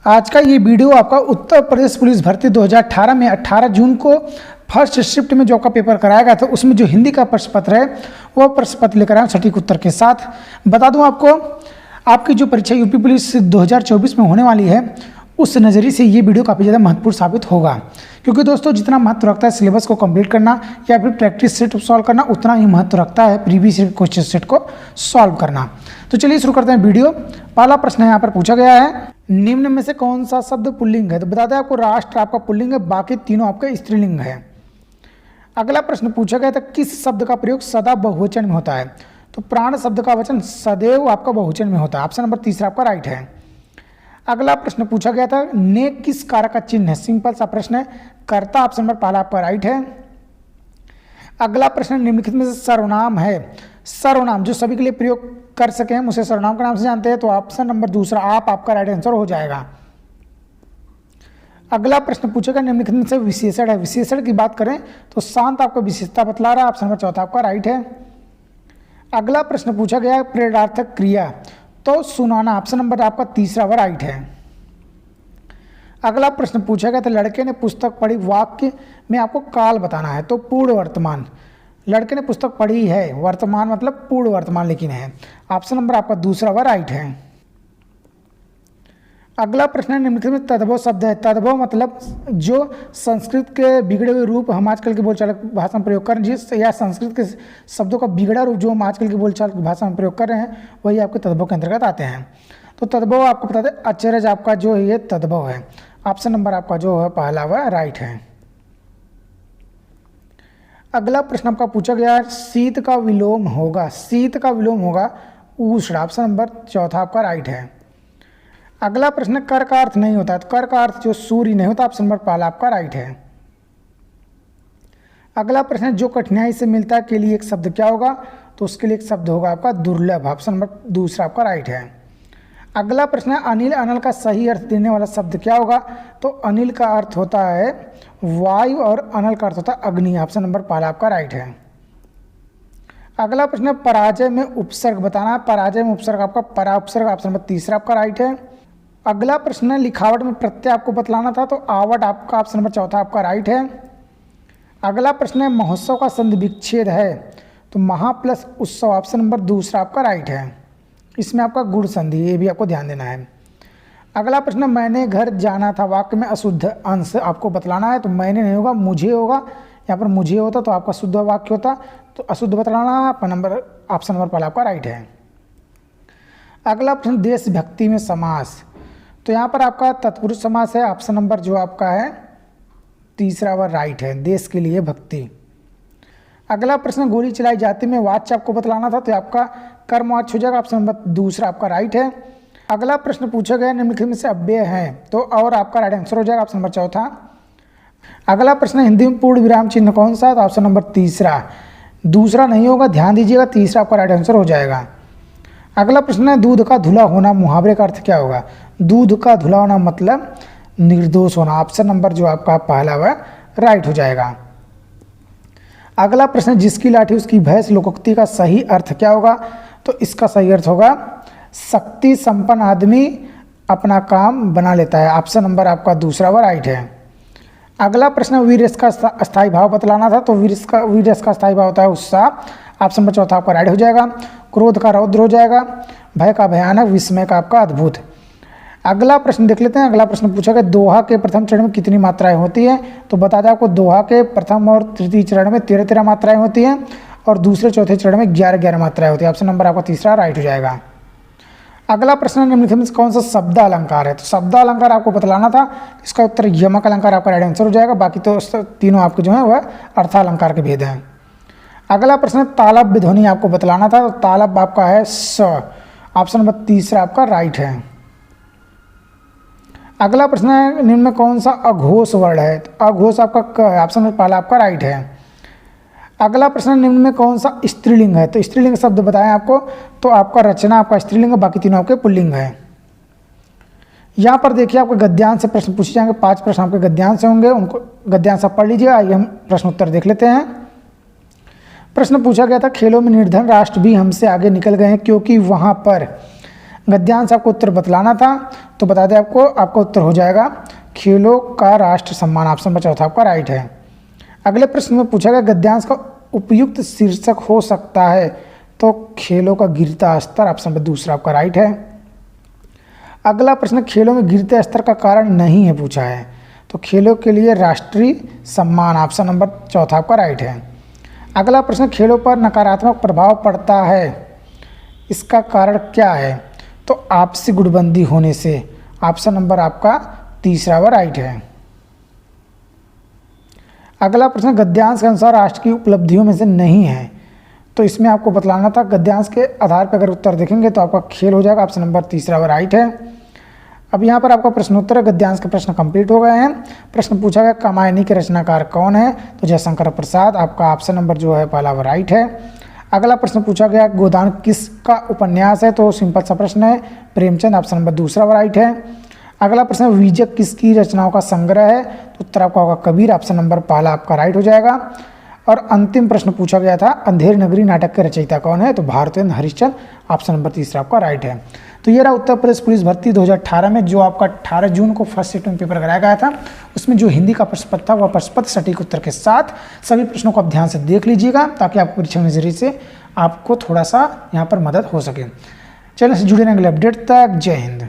आज का ये वीडियो आपका उत्तर प्रदेश पुलिस भर्ती 2018 में 18 जून को फर्स्ट शिफ्ट में जो का पेपर कराया गया था, उसमें जो हिंदी का प्रश्न पत्र है वह प्रश्न पत्र लेकर आया सटीक उत्तर के साथ। बता दूं आपको, आपकी जो परीक्षा यूपी पुलिस 2024 में होने वाली है, उस नज़रिए से ये वीडियो काफ़ी ज़्यादा महत्वपूर्ण साबित होगा, क्योंकि दोस्तों जितना महत्व रखता है सिलेबस को कंप्लीट करना या फिर प्रैक्टिस सेट सॉल्व करना, उतना ही महत्व रखता है प्रीवियस क्वेश्चन सेट को सॉल्व करना। तो चलिए शुरू करते हैं वीडियो। पहला प्रश्न यहाँ पर पूछा गया है, निम्न में से कौन सा शब्द पुल्लिंग है? तो बता दें आपको, राष्ट्र आपका पुल्लिंग है, बाकी तीनों आपके स्त्रीलिंग है। अगला प्रश्न पूछा गया था, किस शब्द का प्रयोग सदा बहुवचन में होता है? तो प्राण शब्द का वचन सदैव आपका बहुवचन में होता है। ऑप्शन नंबर तीसरा आपका राइट है। अगला प्रश्न पूछा गया था, ने किस कारक का चिन्ह है? सिंपल सा प्रश्न है, कर्ता। ऑप्शन नंबर पहला आपका राइट है। अगला प्रश्न, निम्नलिखित में से सर्वनाम है, सर्वनाम जो सभी के लिए प्रयोग कर सके हम उसे सर्वनाम के नाम से जानते हैं। तो ऑप्शन नंबर दूसरा आपका राइट आंसर हो जाएगा। अगला प्रश्न पूछेगा, निम्नलिखित में से विशेषण है, विशेषण की बात करें तो शांत आपको विशेषता बतला रहा है। ऑप्शन नंबर चौथा आपका राइट है। अगला प्रश्न पूछा गया, प्रेरणार्थक क्रिया, तो सुनाना। ऑप्शन नंबर आपका तीसरा व राइट है। अगला प्रश्न पूछा गया था, लड़के ने पुस्तक पढ़ी, वाक्य में आपको काल बताना है। तो पूर्ण वर्तमान, लड़के ने पुस्तक पढ़ी है, वर्तमान मतलब पूर्ण वर्तमान लेकिन है। ऑप्शन नंबर आपका दूसरा व राइट है। अगला प्रश्न है, निम्नलिखित में तद्भव शब्द है, तद्भव मतलब जो संस्कृत के बिगड़े हुए रूप हम आजकल की बोलचाल भाषा में प्रयोग कर रहे हैं, या संस्कृत के शब्दों का बिगड़ा रूप जो हम आजकल की बोलचाल भाषा में प्रयोग कर रहे हैं, वही आपके तद्भव के अंतर्गत आते हैं। तो तद्भव आपको बता दें, अचरज आपका जो है ये तद्भव है। ऑप्शन नंबर आपका जो है पहला व राइट है। अगला प्रश्न आपका पूछा गया है, शीत का विलोम होगा, शीत का विलोम होगा उष्ण। ऑप्शन नंबर चौथा आपका राइट है। अगला प्रश्न, कर का अर्थ नहीं होता, तो कर का अर्थ जो सूर्य नहीं होता। ऑप्शन नंबर पहला आपका राइट है। अगला प्रश्न, जो कठिनाई से मिलता है के लिए एक शब्द क्या होगा? तो उसके लिए एक शब्द होगा आपका दुर्लभ। ऑप्शन नंबर दूसरा आपका राइट है। अगला प्रश्न है, अनिल, अनल का सही अर्थ देने वाला शब्द क्या होगा? तो अनिल का अर्थ होता है वायु और अनल का अर्थ होता है अग्नि। ऑप्शन नंबर पहला आपका राइट है। अगला प्रश्न, पराजय में उपसर्ग बताना है, पराजय में उपसर्ग आपका परा उपसर्ग। ऑप्शन नंबर तीसरा आपका राइट है। अगला प्रश्न है, लिखावट में प्रत्यय आपको बतलाना था, तो आवट आपका ऑप्शन नंबर चौथा आपका राइट है। अगला प्रश्न है, महोत्सव का संधि विच्छेद है, तो महा प्लस उत्सव। ऑप्शन नंबर दूसरा आपका राइट है। इसमें आपका गुण संधि, ये भी आपको ध्यान देना है। अगला प्रश्न, मैंने घर जाना था, वाक्य में अशुद्ध अंश आपको बतलाना है, तो मैंने नहीं होगा मुझे होगा, यहाँ पर मुझे होता तो आपका शुद्ध वाक्य होता, तो अशुद्ध बतलाना है। ऑप्शन नंबर पहला आपका राइट है। अगला प्रश्न, देशभक्ति में समास, तो यहाँ पर आपका तत्पुरुष समास है। ऑप्शन नंबर जो आपका है तीसरा व राइट है, देश के लिए भक्ति। अगला प्रश्न, गोली चलाई जाती में वाच्य आपको बतलाना था, तो आपका कर्मवाच्य हो जाएगा। ऑप्शन नंबर दूसरा आपका राइट है। अगला प्रश्न पूछा गया, निम्नलिखित में से अव्यय है, तो और आपका राइट आंसर हो जाएगा। ऑप्शन नंबर चौथा। अगला प्रश्न, हिंदी में पूर्ण विराम चिन्ह कौन सा है? तो ऑप्शन नंबर तीसरा, दूसरा नहीं होगा, ध्यान दीजिएगा, तीसरा आपका राइट आंसर हो जाएगा। अगला प्रश्न है, दूध का धुला होना, मुहावरे का अर्थ क्या होगा? दूध का धुला होना मतलब निर्दोष होना। ऑप्शन नंबर जो आपका पहला वह राइट हो जाएगा। अगला प्रश्न, जिसकी लाठी उसकी भैंस, लोकोक्ति का सही अर्थ क्या होगा? तो इसका सही अर्थ होगा शक्ति संपन्न आदमी अपना काम बना लेता है। ऑप्शन नंबर आपका दूसरा व राइट है। अगला प्रश्न, वीर रस का स्थायी भाव बतलाना था, तो वीर रस का स्थायी भाव होता है उत्साह। ऑप्शन नंबर चौथा आपका राइट हो जाएगा। क्रोध का रौद्र हो जाएगा, भय का भयानक, विस्मय का आपका अद्भुत। अगला प्रश्न देख लेते हैं। अगला प्रश्न पूछा गया, दोहा के प्रथम चरण में कितनी मात्राएं होती हैं? तो बता दें आपको, दोहा के प्रथम और तृतीय चरण में 13 मात्राएं होती हैं, और दूसरे चौथे चरण में 11 मात्राएं होती है। ऑप्शन नंबर आपका तीसरा राइट हो जाएगा। अगला प्रश्न, निम्नलिखित में कौन सा शब्द अलंकार है? तो शब्द अलंकार आपको बतलाना था, इसका उत्तर यमक अलंकार आपका राइट आंसर हो जाएगा। बाकी तो तीनों आपके जो है वह अर्थालंकार के भेद हैं। अगला प्रश्न, तालब ध्वनि आपको बतलाना था, तो तालब आपका है स। ऑप्शन नंबर तीसरा आपका राइट है। अगला प्रश्न है, निम्न में कौन सा अघोष वर्ण है? तो अघोष आपका क है। ऑप्शन नंबर पहला आपका राइट है। अगला प्रश्न, निम्न में कौन सा स्त्रीलिंग है? तो स्त्रीलिंग शब्द बताएं आपको, तो आपका रचना आपका स्त्रीलिंग है, बाकी तीनों आपके पुल्लिंग है। यहाँ पर देखिए, आपके गद्यांश से प्रश्न पूछे जाएंगे, 5 प्रश्न आपके गद्यांश से होंगे, उनको गद्यांश आप पढ़ लीजिए। आइए हम प्रश्न उत्तर देख लेते हैं। प्रश्न पूछा गया था, खेलों में निर्धन राष्ट्र भी हमसे आगे निकल गए हैं, क्योंकि वहाँ पर गद्यांश आपको उत्तर बतलाना था, तो बता दें आपको, आपका उत्तर हो जाएगा खेलों का राष्ट्र सम्मान। ऑप्शन नंबर चौथा आपका राइट है। अगले प्रश्न में पूछा गया गद्यांश का उपयुक्त शीर्षक हो सकता है, तो खेलों का गिरता स्तर। ऑप्शन नंबर दूसरा आपका राइट है। अगला प्रश्न खेलों में गिरते स्तर का कारण नहीं है पूछा है, तो खेलों के लिए राष्ट्रीय सम्मान। ऑप्शन नंबर चौथा आपका राइट है। अगला प्रश्न खेलों पर नकारात्मक प्रभाव पड़ता है, इसका कारण क्या है, तो आपसी गुटबंदी होने से। ऑप्शन नंबर आपका तीसरा व राइट है। अगला प्रश्न गद्यांश के अनुसार राष्ट्र की उपलब्धियों में से नहीं है, तो इसमें आपको बतलाना था। गद्यांश के आधार पर अगर उत्तर देखेंगे तो आपका खेल हो जाएगा। ऑप्शन नंबर तीसरा व राइट है। अब यहाँ पर आपका प्रश्नोत्तर गद्यांश के प्रश्न कंप्लीट हो गए हैं। प्रश्न पूछा गया कामायनी के रचनाकार कौन है, तो जयशंकर प्रसाद। आपका ऑप्शन नंबर जो है पहला व राइट है। अगला प्रश्न पूछा गया गोदान किसका उपन्यास है, तो सिंपल सा प्रश्न है, प्रेमचंद। ऑप्शन नंबर दूसरा व राइट है। अगला प्रश्न विजय किसकी रचनाओं का संग्रह है, तो उत्तर आपका होगा कबीर। ऑप्शन नंबर पहला आपका राइट हो जाएगा। और अंतिम प्रश्न पूछा गया था अंधेरी नगरी नाटक के रचयिता कौन है, तो भारतेंद्र हरिश्चंद्र। ऑप्शन नंबर तीसरा आपका राइट है। तो ये रहा उत्तर प्रदेश पुलिस भर्ती 2018 में जो आपका 18 जून को फर्स्ट शिफ्ट में पेपर कराया गया था। उसमें जो हिंदी का प्रश्न पत्र था वह प्रश्न पत्र सटीक उत्तर के साथ सभी प्रश्नों को आप ध्यान से देख लीजिएगा, ताकि आपको परीक्षा नजरिए से आपको थोड़ा सा यहाँ पर मदद हो सके। चैनल से जुड़े रहने के लिए अपडेट तक। जय हिंद।